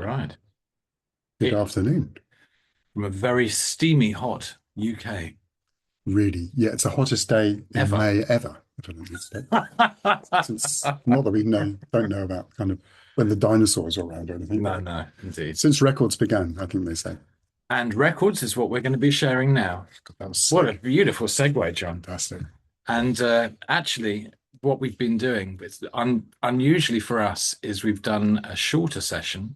Right. Good It afternoon. from a very steamy hot UK Really, yeah, it's the hottest day in ever. May ever. I don't know this day. Since not that we don't know about kind of when the dinosaurs were around or anything, No, but no, indeed. since records began, I think they say. And records is what we're going to be sharing now. That was What a sick. beautiful segue, John. Fantastic. And actually, what we've been doing, it's unusually for us, is we've done a shorter session,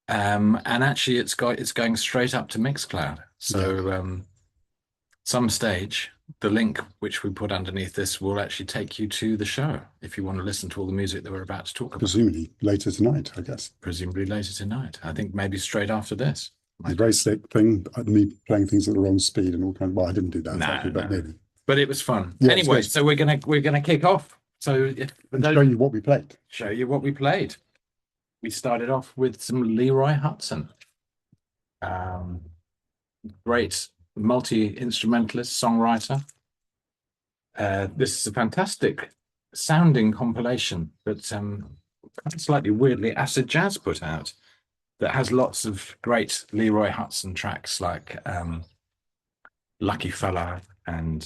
and actually, it's going straight up to Mixcloud. Yeah, So, some stage, the link which we put underneath this will actually take you to the show if you want to listen to all the music that we're about to talk about. presumably later tonight, I guess. Presumably later tonight. I think maybe straight after this. It's a My very guess. slick thing. Me playing things at the wrong speed and all kind of. Well, I didn't do that No, exactly, but no. maybe. But it was fun. Yeah, it's Anyway, good. so we're gonna kick off. So for And those show you what we played. show you what we played. We started off with some Leroy Hudson. Um, Great multi-instrumentalist, songwriter. This is a fantastic sounding compilation that kind of slightly weirdly acid jazz put out that has lots of great Leroy Hudson tracks like Lucky Fella and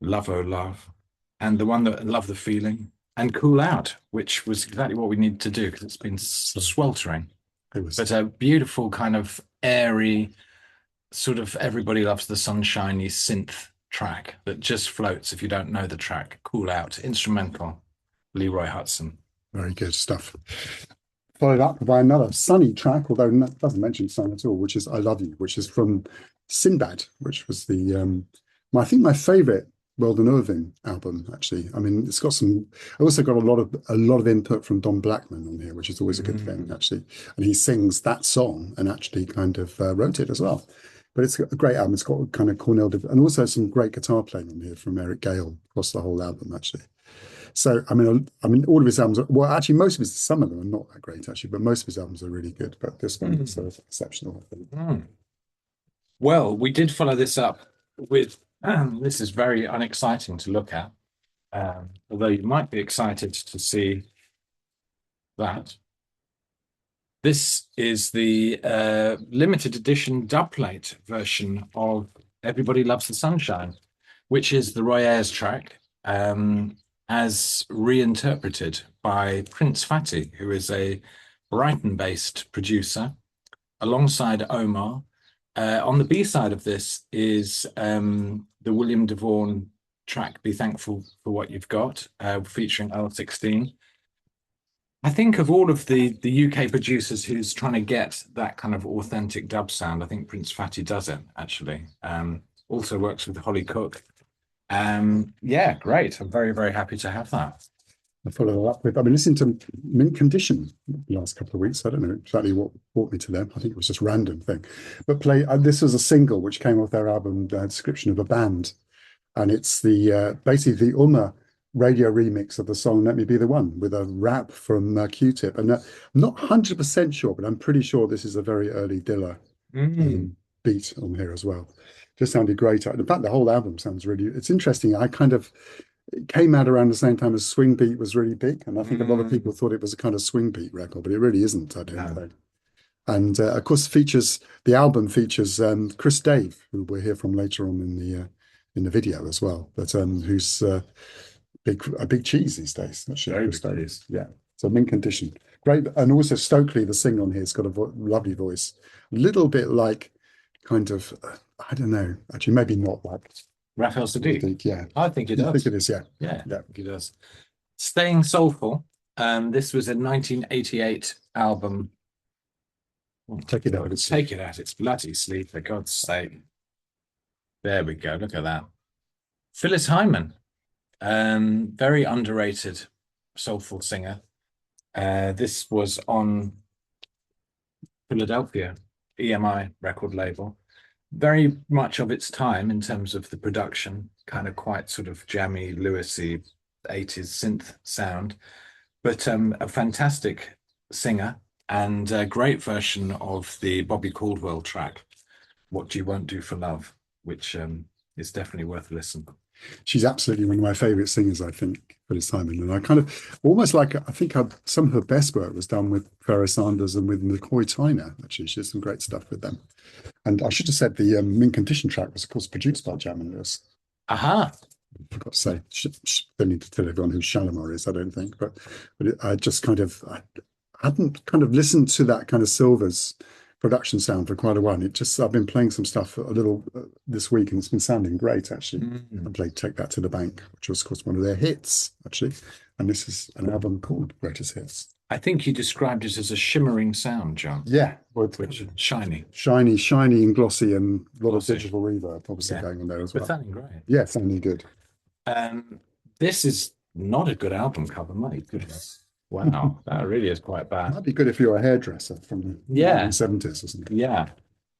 Love Oh Love, and the one that Love the Feeling and Cool Out, which was exactly what we needed to do because it's been So sweltering. it was But a beautiful kind of airy, sort of everybody loves the sunshiny synth track that just floats if you don't know the track. Cool Out, instrumental, Leroy Hudson. very good stuff. Followed up by another sunny track, although it doesn't mention sun at all, which is I Love You, which is from Sinbad, which was the I think my favorite Weldon Irving album, actually. I mean, it's got some I also got a lot of input from Don Blackman on here, which is always a good thing, Mm. actually. And he sings that song and actually kind of wrote it as well. But it's a great album. It's got kind of and also some great guitar playing on here from Eric Gale across the whole album, actually. So I mean, all of his albums. Well, actually, most of his, some of them are not that great, actually, but most of his albums are really good. But this one is Mm. exceptional, I think. Mm. Well, we did follow this up with this is very unexciting to look at, although you might be excited to see that. This is the limited edition dubplate version of Everybody Loves the Sunshine, which is the Roy Ayers track, as reinterpreted by Prince Fatty, who is a Brighton-based producer, alongside Omar. On the B side of this is the William DeVaughn track "Be Thankful for What You've Got," featuring L16. I think of all of the UK producers who's trying to get that kind of authentic dub sound, I think Prince Fatty does it actually. Also works with Holly Cook. Yeah, great. I'm very, very happy to have that. I follow that up with. I've been listening to Mint Condition the last couple of weeks. I don't know exactly what brought me to them. I think it was just random thing. But this was a single which came off their album, Description of a Band, and it's the basically the radio remix of the song "Let Me Be the One" with a rap from Q-Tip. And I'm not 100% sure, but I'm pretty sure this is a very early Dilla Mm. beat on here as well. Just sounded great. In fact, the whole album sounds really. It's interesting. I kind of it came out around the same time as Swing Beat was really big, and I think a lot of people Mm. thought it was a kind of swing beat record, but it really isn't. I don't No. think. And of course, features the album features Chris Dave, who we'll hear from later on in the video as well. But who's a big cheese these days. Not sure, Very Chris big Dave. days. Yeah, so mint condition, great. And also Stokely, the singer on here, has got a lovely voice, a little bit like kind of I don't know. Actually, maybe not like Raphael Sadiq. Yeah, I think it I think does. it is. Yeah, Yeah, I yeah. think it does. Staying Soulful. This was a 1988 album. Take it out. It's Take it out its bloody sleep, for God's sake. There we go. Look at that. Phyllis Hyman, very underrated soulful singer. This was on Philadelphia EMI record label. Very much of its time in terms of the production, kind of quite sort of jammy, Lewisy 80s synth sound, but a fantastic singer and a great version of the Bobby Caldwell track, What You Won't Do for Love, which is definitely worth a listen. She's absolutely one of my favorite singers, I think, Phyllis Simon. And I kind of almost like, I think some of her best work was done with Pharoah Sanders and with McCoy Tyner. Actually, she did some great stuff with them. And I should have said the Mint Condition track was, of course, produced by Jam and Lewis. Aha. I forgot to say, don't need to tell everyone who Shalimar is, I don't think, but I just kind of, I hadn't kind of listened to that kind of Silvers production sound for quite a while. It just, I've been playing some stuff a little this week, and it's been sounding great, actually. I played Take That to the Bank, which was, of course, one of their hits, actually. And this is an album called Greatest Hits. I think you described it as a shimmering sound, John. Yeah, which shiny, shiny and glossy, and a lot glossy. of digital reverb obviously going on there as well. But sounding great. Yeah, sounding good. This is not a good album cover, my goodness. Wow, that really is quite bad. Might be good if you're a hairdresser from the 1970s or something. Yeah.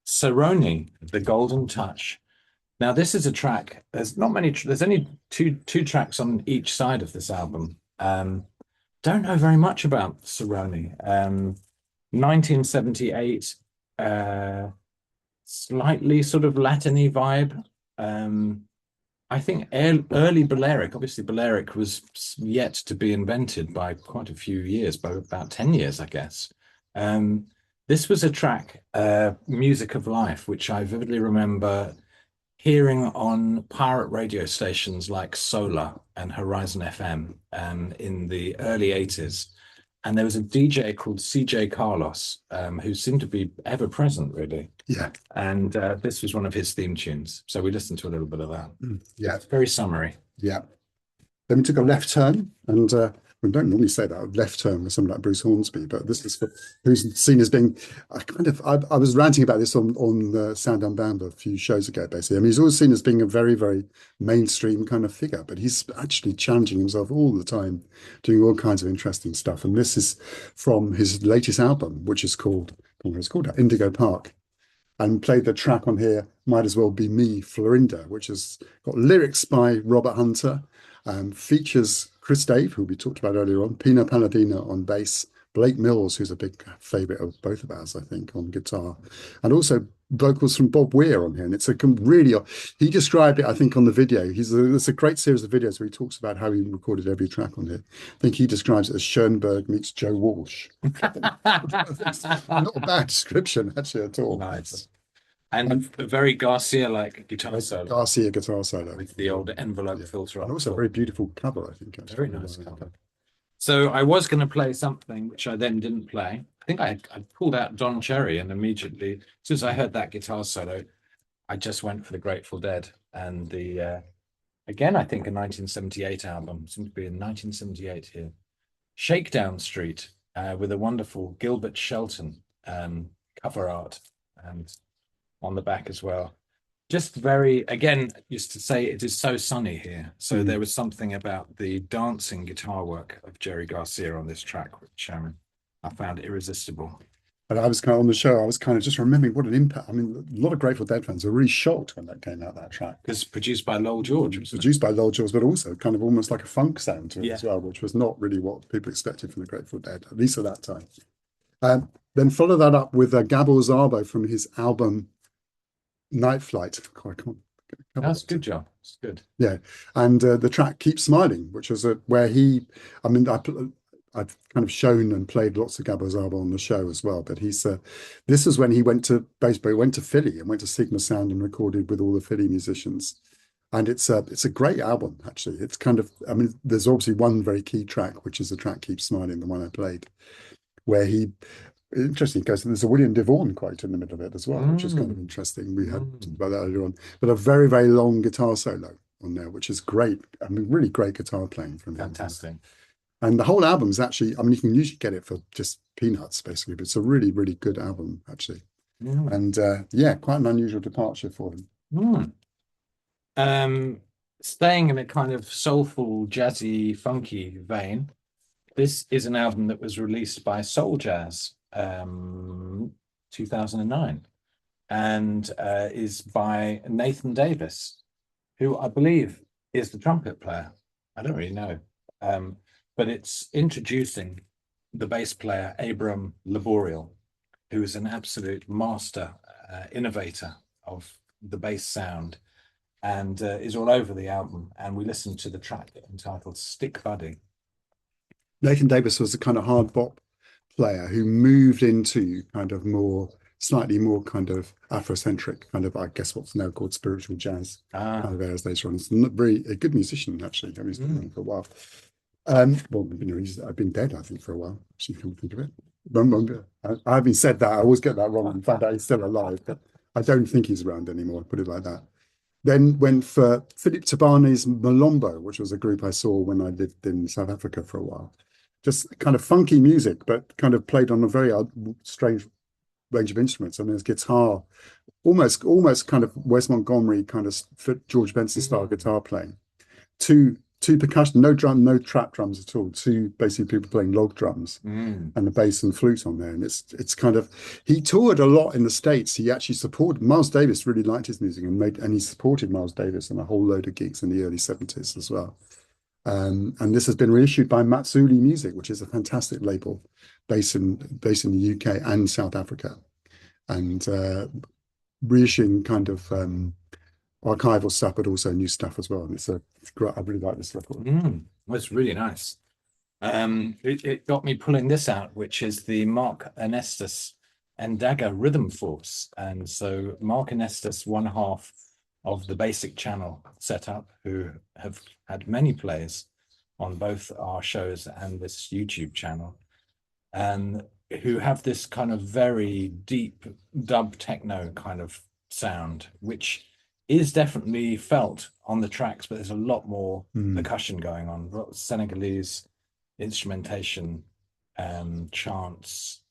Cerrone, The Golden Touch. Now, this is a track. There's not many. There's only two tracks on each side of this album. Don't know very much about Cerrone. 1978, slightly sort of Latin-y vibe. I think early Balearic, obviously Balearic was yet to be invented by quite a few years, by about 10 years, I guess. This was a track, Music of Life, which I vividly remember hearing on pirate radio stations like Solar and Horizon FM in the early 80s. And there was a DJ called CJ Carlos, who seemed to be ever present, really. Yeah. And this was one of his theme tunes. So we listened to a little bit of that. Yeah. It's very summery. Yeah. Then we took a left turn, and we don't normally say that, left turn with someone like Bruce Hornsby, but this is who's seen as being I was ranting about this on the Sound Unbound a few shows ago, basically. I mean, he's always seen as being a very, very mainstream kind of figure, but he's actually challenging himself all the time, doing all kinds of interesting stuff. And this is from his latest album, which is called, Indigo Park. And played the track on here, Might As Well Be Me, Florinda, which has got lyrics by Robert Hunter, features Chris Dave, who we talked about earlier on, Pino Palladino on bass, Blake Mills, who's a big favourite of both of ours, I think, on guitar, and also vocals from Bob Weir on here. And it's a really, he described it, I think, on the video. There's a great series of videos where he talks about how he recorded every track on here. I think he describes it as Schoenberg meets Joe Walsh. Not a bad description, actually, at all. Nice. And a very Garcia-like guitar solo. Garcia guitar solo. With the old envelope filter on. And also a very beautiful cover, I think. Actually. Very nice cover. So I was going to play something which I then didn't play. I think I pulled out Don Cherry, and immediately, as soon as I heard that guitar solo, I just went for the Grateful Dead. And the, again, I think a 1978 album, seems to be in 1978 here. Shakedown Street, with a wonderful Gilbert Shelton cover art. And on the back as well. Just very, again, used to say it is so sunny here. So there was something about the dancing guitar work of Jerry Garcia on this track, which I found irresistible. And I was kind of on the show, I was kind of just remembering what an impact. I mean, a lot of Grateful Dead fans were really shocked when that came out, that track. Because produced by Lowell George. Produced by Lowell George, but also kind of almost like a funk sound to it as well, which was not really what people expected from the Grateful Dead, at least at that time. Then follow that up with Gabor Szabo from his album Night Flight. That's good job. It's good. Yeah, and the track "Keep Smiling," which was where he, I mean, I've kind of shown and played lots of Gabor Szabo on the show as well. But this is when he went to Philly and went to Sigma Sound and recorded with all the Philly musicians. And it's a great album, actually. It's kind of, I mean, there's obviously one very key track, which is the track "Keep Smiling," the one I played, where he. Interesting, because there's a William DeVaughn quote in the middle of it as well, which is kind of interesting. We had talked about that earlier on, but a very, very long guitar solo on there, which is great. I mean, really great guitar playing from him. Fantastic. And the whole album is actually, I mean, you can usually get it for just peanuts, basically, but it's a really, really good album, actually. And quite an unusual departure for him. Staying in a kind of soulful, jazzy, funky vein, this is an album that was released by Soul Jazz. 2009, and is by Nathan Davis, who I believe is the trumpet player. I don't really know, but it's introducing the bass player Abram Laboriel, who is an absolute master innovator of the bass sound. and is all over the album. And we listened to the track entitled Stick Buddy. Nathan Davis was a kind of hard bop player who moved into kind of slightly more kind of Afrocentric, kind of, I guess, what's now called spiritual jazz kind of areas later on. He's not very a good musician, actually. I mean, he's been around for a while. Well, he's been dead, I think, for a while. Actually, come to think of it. Having said that, I always get that wrong and find out he's still alive, but I don't think he's around anymore, put it like that. Then went for Philip Tabani's Malombo, which was a group I saw when I lived in South Africa for a while. Just kind of funky music, but kind of played on a very strange range of instruments. I mean, there's guitar, almost kind of Wes Montgomery kind of George Benson style guitar playing. Two percussion, no trap drums at all. Two basically people playing log drums and the bass and flute on there. And it's kind of, he toured a lot in the States. He actually supported Miles Davis, really liked his music and he supported Miles Davis on a whole load of gigs in the early 70s as well. And this has been reissued by Matsuli Music, which is a fantastic label based in the UK and South Africa, and reissuing kind of archival stuff, but also new stuff as well. And it's great. I really like this record. Well, it's really nice. It got me pulling this out, which is the Mark Anestis Ndaga Rhythm Force. And so Mark Anestis, one half of the Basic Channel setup, who have had many plays on both our shows and this YouTube channel, and who have this kind of very deep dub techno kind of sound, which is definitely felt on the tracks, but there's a lot more percussion going on, Senegalese instrumentation, chants,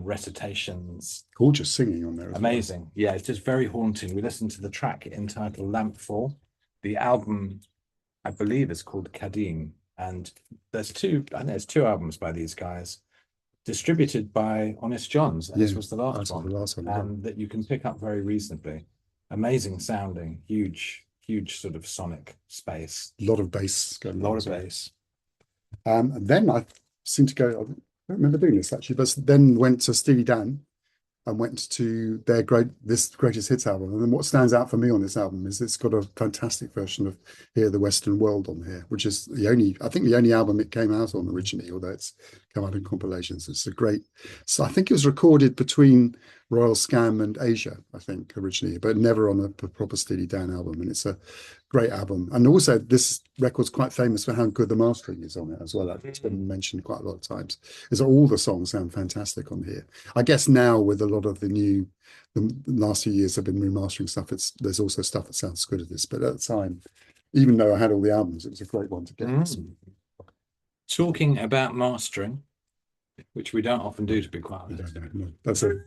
recitations. Gorgeous singing on there. Amazing. Yeah, it's just very haunting. We listened to the track entitled Lamp 4. The album, I believe, is called Kadim. And there's two albums by these guys, distributed by Honest Johns. And this was the last one. That you can pick up very reasonably. Amazing sounding, huge sort of sonic space. A lot of bass going on. A lot of bass. And then I seem to go, I don't remember doing this actually, but then went to Steely Dan and went to their greatest hits album. And then what stands out for me on this album is it's got a fantastic version of Hear the Western World on here, which is the only album it came out on originally, although it's come out in compilations. It's a great, so I think it was recorded between Royal Scam and Asia, I think, originally, but never on a proper Steely Dan album. And it's a great album. And also this record's quite famous for how good the mastering is on it as well. It's been mentioned quite a lot of times. Is all the songs sound fantastic on here. I guess now with a lot of the last few years have been remastering stuff, there's also stuff that sounds good at this. But at the time, even though I had all the albums, it was a great one to get. Talking about mastering, which we don't often do, to be quite honest. No.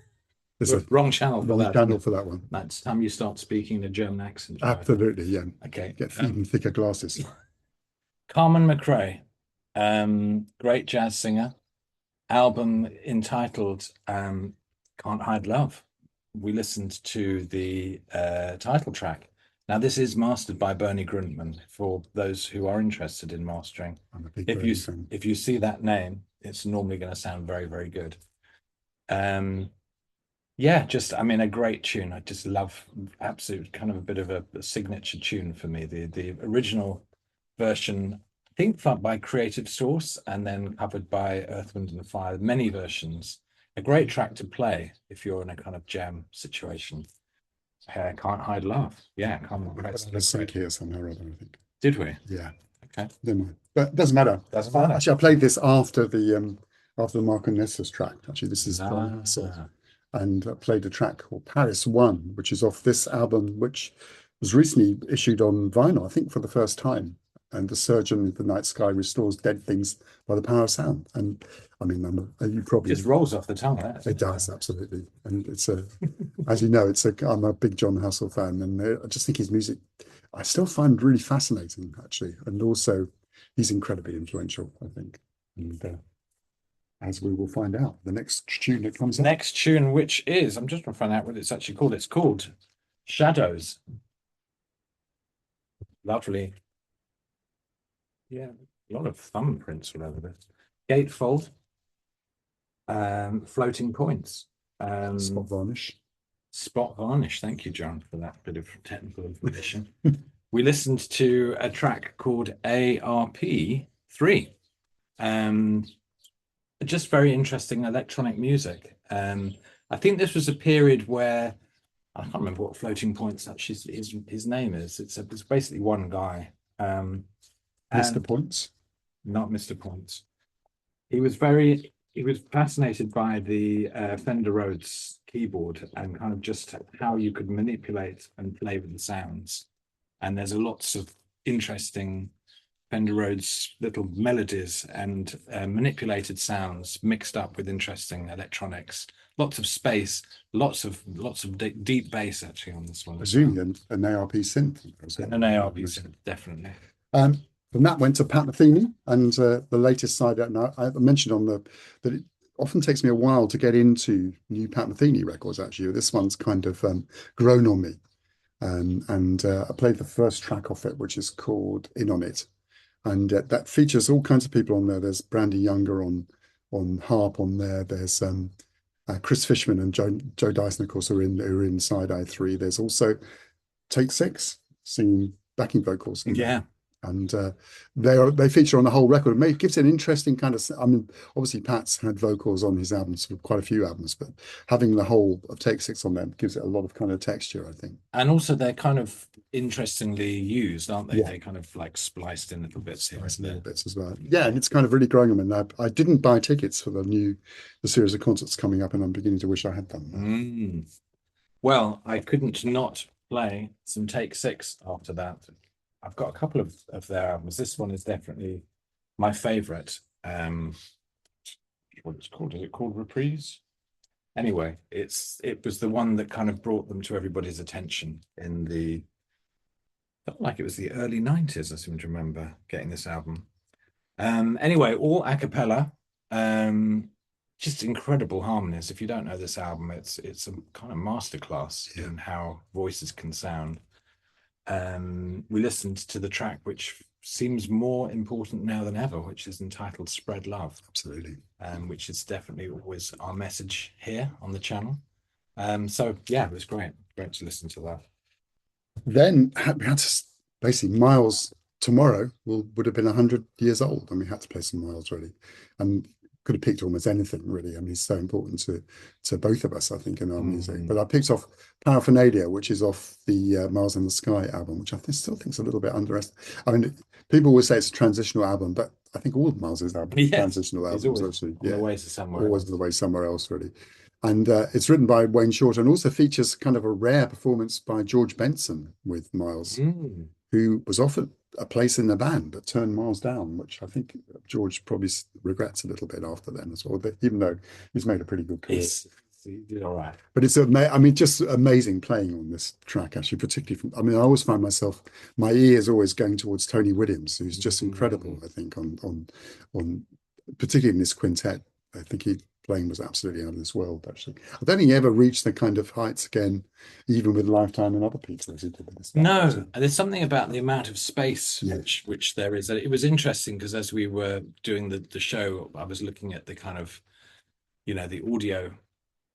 It's a wrong channel for that. Channel for that one. That's time you start speaking a German accent. Absolutely, yeah. Okay. Get even thicker glasses. Carmen McRae, great jazz singer. Album entitled Can't Hide Love. We listened to the title track. Now, this is mastered by Bernie Grundman, for those who are interested in mastering. I'm a big if you see that name, it's normally going to sound very, very good. Yeah, a great tune. I just love, absolute kind of a bit of a signature tune for me. The original version, I think, by Creative Source and then covered by Earth, Wind and Fire, many versions. A great track to play if you're in a kind of jam situation. Can't Hide Love. Yeah, can't sync here somehow or other, I think. Did we? Yeah. Okay. Never mind. But it doesn't matter. Actually, I played this after the Mark and Nessa's track. Actually, this is and I played a track called Paris One, which is off this album, which was recently issued on vinyl, I think, for the first time. And The Surgeon in the Night Sky Restores Dead Things by the Power of Sound. And I mean, you probably just rolls off the tongue. It does, absolutely. And it's as you know, I'm a big John Hassell fan, and I just think his music I still find really fascinating, actually. And also, he's incredibly influential, I think. And as we will find out, the next tune that comes up. Next tune, which is, I'm just trying to find out what it's actually called. It's called Shadows. Lovely. Yeah, a lot of thumbprints all over this. Gatefold. Floating points. Spot varnish. Spot varnish. Thank you, John, for that bit of technical information. We listened to a track called ARP3. Um, just very interesting electronic music. I think this was a period where I can't remember what Floating Points actually his name is. It's basically one guy. Mr. And Points. not Mr. Points. He was fascinated by the Fender Rhodes keyboard and kind of just how you could manipulate and play with the sounds. And there's lots of interesting Fender Rhodes little melodies and manipulated sounds mixed up with interesting electronics. Lots of space, lots of deep bass actually on this one. Presumably an ARP synth as well. An ARP synth, definitely. From that went to Pat Metheny, and the latest side. And I mentioned on the that it often takes me a while to get into new Pat Metheny records. Actually, this one's kind of grown on me, and I played the first track off it, which is called "In on It," and that features all kinds of people on there. There's Brandy Younger on harp on there. There's Chris Fishman and Joe Dyson, of course, are in side I3. There's also Take Six singing backing vocals. Yeah. And they feature on the whole record. It gives it an interesting kind of. I mean, obviously Pat's had vocals on his albums for quite a few albums, but having the whole of Take Six on them gives it a lot of kind of texture, I think. And also they're kind of interestingly used, aren't they? Yeah. They kind of like spliced in little bits here. Little bits as well. Yeah, and it's kind of really growing them. And I didn't buy tickets for the series of concerts coming up, and I'm beginning to wish I had them. Well, I couldn't not play some Take Six after that. I've got a couple of their albums. This one is definitely my favorite. What it's called? Is it called Reprise? Anyway, it was the one that kind of brought them to everybody's attention in the felt like it was the early 90s. I seem to remember getting this album. Anyway, all a cappella. Just incredible harmonies. If you don't know this album, it's a kind of masterclass in how voices can sound. We listened to the track which seems more important now than ever, which is entitled Spread Love. Absolutely. Which is definitely always our message here on the channel. So yeah, it was great to listen to that. Then we had to basically Miles tomorrow would have been 100 years old, and we had to play some Miles really, and could have picked almost anything really. I mean, he's so important to both of us, I think, in our music. But I picked off Paraphernalia, which is off the Miles in the Sky album, which I still think is a little bit underestimated. I mean, people will say it's a transitional album, but I think all of Miles's albums are transitional albums. Actually, on the way to somewhere always on the way somewhere else, really. And it's written by Wayne Shorter, and also features kind of a rare performance by George Benson with Miles, who was offered a place in the band but turned Miles down, which I think George probably regrets a little bit after then as well, even though he's made a pretty good career. He did all right. But it's just amazing playing on this track, actually, particularly I always find myself, my ears always going towards Tony Williams, who's just incredible, I think, on particularly in this quintet. I think he playing was absolutely out of this world, actually. I don't think he ever reached the kind of heights again, even with Lifetime and other people as he did with this band. No, there's something about the amount of space which there is. It was interesting because as we were doing the show, I was looking at the kind of, the audio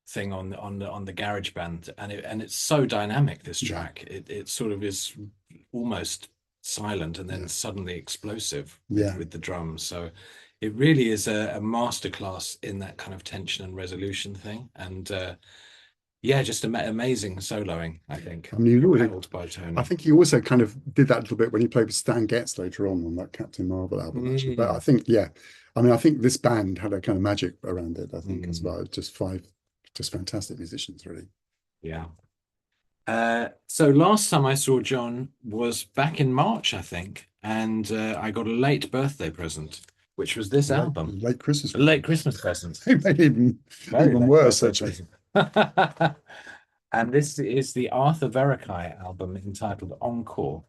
thing on the GarageBand, and it's so dynamic, this track. It sort of is almost silent and then suddenly explosive with the drums. So it really is a masterclass in that kind of tension and resolution thing. And just amazing soloing, I think. I mean, by Tony. I think he also kind of did that a little bit when he played with Stan Getz later on that Captain Marvel album, actually. But I think, I think this band had a kind of magic around it, I think, as well. Just fantastic musicians, really. Yeah. So last time I saw John was back in March, I think, and I got a late birthday present, which was this album. Late Christmas. A late Christmas present. even worse, actually. And this is the Arthur Verocai album entitled Encore,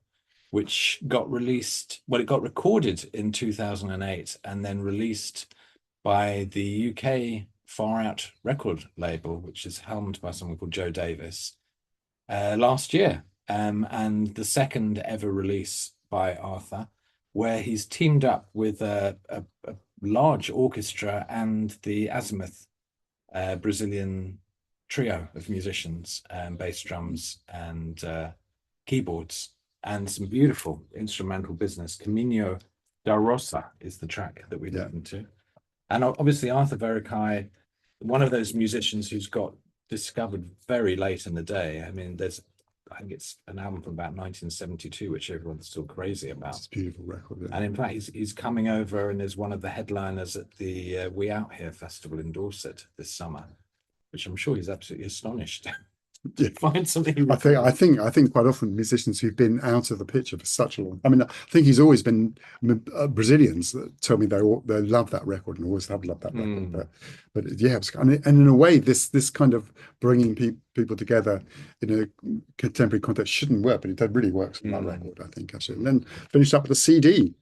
which got released, it got recorded in 2008 and then released by the UK Far Out record label, which is helmed by someone called Joe Davis, last year. And the second ever release by Arthur, where he's teamed up with a large orchestra and the Azimuth Brazilian trio of musicians, bass, drums, and keyboards, and some beautiful instrumental business. Camino da Rosa is the track that we Yeah. listened to. And obviously Arthur Verocai, one of those musicians who's got discovered very late in the day. I mean, I think it's an album from about 1972, which everyone's still crazy about. It's a beautiful record. Yeah. And in fact, he's coming over and is one of the headliners at the We Out Here festival in Dorset this summer, which I'm sure he's absolutely astonished Yeah. to find something. I think quite often musicians who've been out of the picture for such a long. I mean, I think he's always been Brazilians that tell me they love that record and always have loved that record. But yeah, and in a way, this kind of bringing people together in a contemporary context shouldn't work, but it really works on that record, I think, actually. And then finished up with a CD.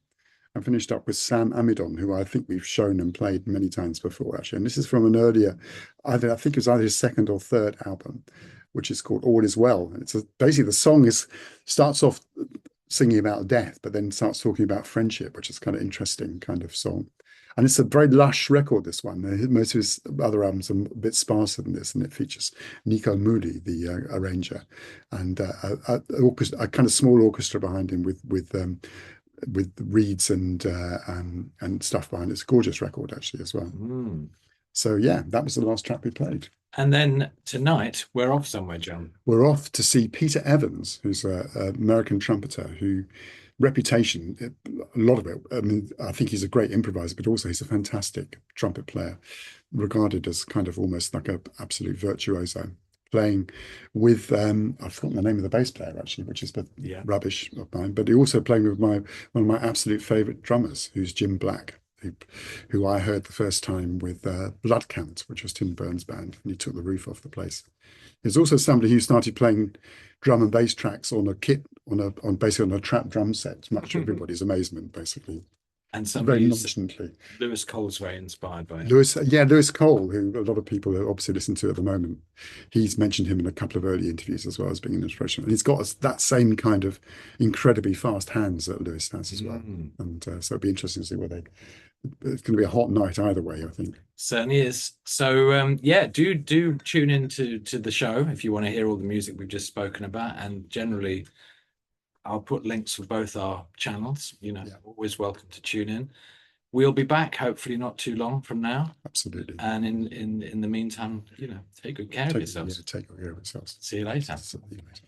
I finished up with Sam Amidon, who I think we've shown and played many times before, actually. And this is from an earlier, I think it was either his second or third album, which is called All Is Well. And it's basically the song starts off singing about death, but then starts talking about friendship, which is kind of interesting kind of song. And it's a very lush record, this one. Most of his other albums are a bit sparser than this, and it features Nico Moody, the arranger, and a kind of small orchestra behind him with reeds and stuff behind it. It's a gorgeous record, actually, as well. So yeah, that was the last track we played. And then tonight we're off somewhere, John. We're off to see Peter Evans, who's an American trumpeter who reputation, a lot of it. I mean, I think he's a great improviser, but also he's a fantastic trumpet player, regarded as kind of almost like an absolute virtuoso. Playing with I've forgotten the name of the bass player, actually, which is the rubbish of mine. But he also playing with one of my absolute favorite drummers, who's Jim Black, who I heard the first time with Blood Count, which was Tim Burns' band, and he took the roof off the place. There's also somebody who started playing drum and bass tracks on a kit on basically on a trap drum set, much to everybody's amazement, basically. And very nonchalantly. Lewis Cole's very inspired by it. Lewis Cole, who a lot of people obviously listen to at the moment. He's mentioned him in a couple of early interviews as well as being an inspiration. And he's got that same kind of incredibly fast hands that Lewis has as well. And so it'll be interesting to see where it's going to be a hot night either way, I think. Certainly is. So yeah, do tune in to the show if you want to hear all the music we've just spoken about. And generally, I'll put links for both our channels. Always welcome to tune in. We'll be back, hopefully not too long from now. Absolutely. And in the meantime, take good care of yourselves. Take good care of yourselves. See you later. See you later.